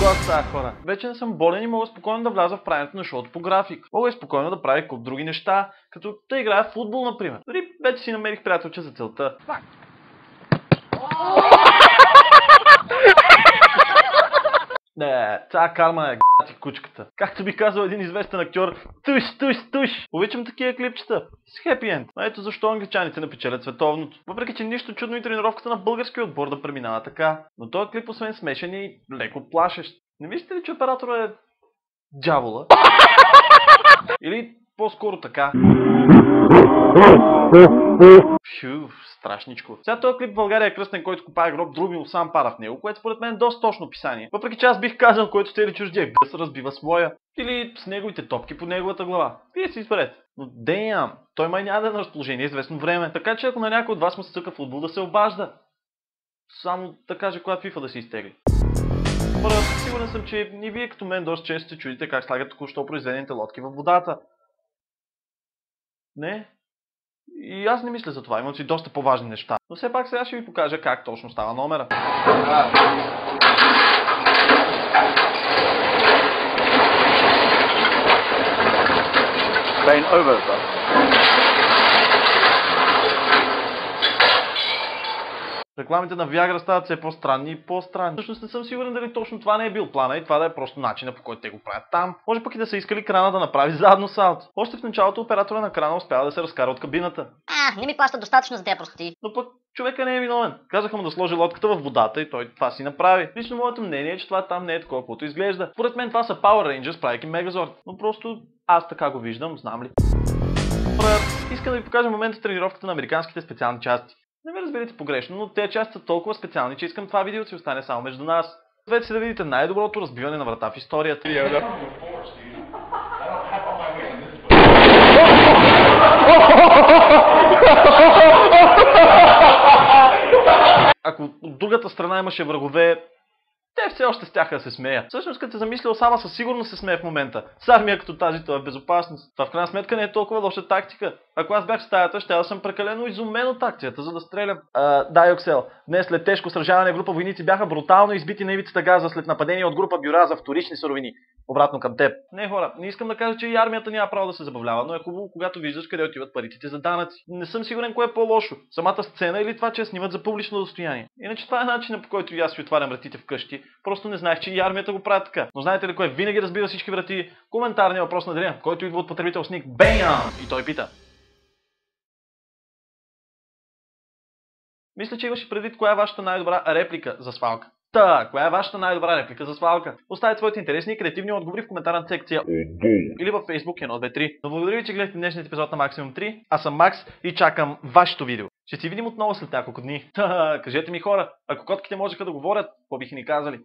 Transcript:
Гласа, хора. Вече не съм болен и мога спокойно да вляза в правенето на шоуто по график. Мога и спокойно да правя куп други неща, като да играя в футбол, например. Дори вече си намерих приятелче за целта. Не, ця карма е г**ти кучката. Както би казал един известен актьор, туш, туш, туш. Обичам такива клипчета. С хепи енд. Ето защо англичаните не печелят световното. Въпреки че нищо чудно и тренировката на българския отбор да преминава така. Но този клип освен смешен и леко плашещ. Не мислите ли, че операторът е дявола? Или по-скоро така? Фу, страшничко. Сега този клип в България е кръстен, който копае гроб, други, но сам пада в него, което според мен е доста точно описание. Въпреки че аз бих казал, който цели чуждия гъс разбива своя. Или с неговите топки по неговата глава. Вие си изберете. Но damn, той май няма да е на разположение известно време. Така че ако на някой от вас му се цъка футбол, да се обажда. Само да каже коя FIFA да се изтегли. Първо, сигурен съм, че и вие като мен доста често се чудите как слагат току-що произведените лодки във водата. Не? И аз не мисля за това, имам си доста по-важни неща. Но все пак сега ще ви покажа как точно става номера. Plane over, sir. Рекламите на Viagra стават все по-странни и по-странни. Всъщност не съм сигурен дали точно това не е бил плана и това да е просто начина, по който те го правят там. Може пък и да са искали крана да направи задно салто. Още в началото оператора на крана успява да се разкара от кабината. Не ми плащат достатъчно за тези простоти. Но пък човека не е виновен. Казаха му да сложи лодката в водата и той това си направи. Лично моето мнение е, че това там не е такова, каквото изглежда. Според мен това са Power Rangers, правейки Megazord. Но просто аз така го виждам, знам ли. Искам да ви покажа момента с тренировката на американските специални части. Не ме разберете погрешно, но тези части са толкова специални, че искам това видео да си остане само между нас. Вече си да видите най-доброто разбиване на врата в историята. Ако от другата страна имаше врагове, те все още стяха да се смеят. Всъщност, като се замисля, Осама със сигурност се смее в момента. С армия като тази, това е безопасност. Това в крайна сметка не е толкова лоша тактика. Ако аз бях в стаята, ще да съм прекалено изумен от акцията, за да стрелям. Да, Юксел. Днес след тежко сражаване група войници бяха брутално избити на ивицата Газа след нападение от група бюра за вторични суровини. Обратно към теб. Не, хора, не искам да кажа, че и армията няма право да се забавлява, но е хубаво, когато виждаш къде отиват парите за данъци. Не съм сигурен кое е по-лошо. Самата сцена или това, че я снимат за публично достояние. Иначе това е начинът, по който и аз си отварям вратите вкъщи. Просто не знаех, че и армията го прави така. Но знаете ли кое винаги разбива всички врати? Коментарният въпрос на деня, който идва от потребител с ник Бейам! И той пита: мисля, че имаше предвид коя е вашата най-добра реплика за свалка. Коя е вашата най-добра реплика за свалка? Оставете своите интересни и креативни отговори в коментарната секция или във Facebook 1, 2, 3. Но благодаря ви, че гледате днешният епизод на Максимум 3. Аз съм Макс и чакам вашето видео. Ще си видим отново след няколко дни. Кажете ми, хора, ако котките можеха да говорят, какво биха ни казали?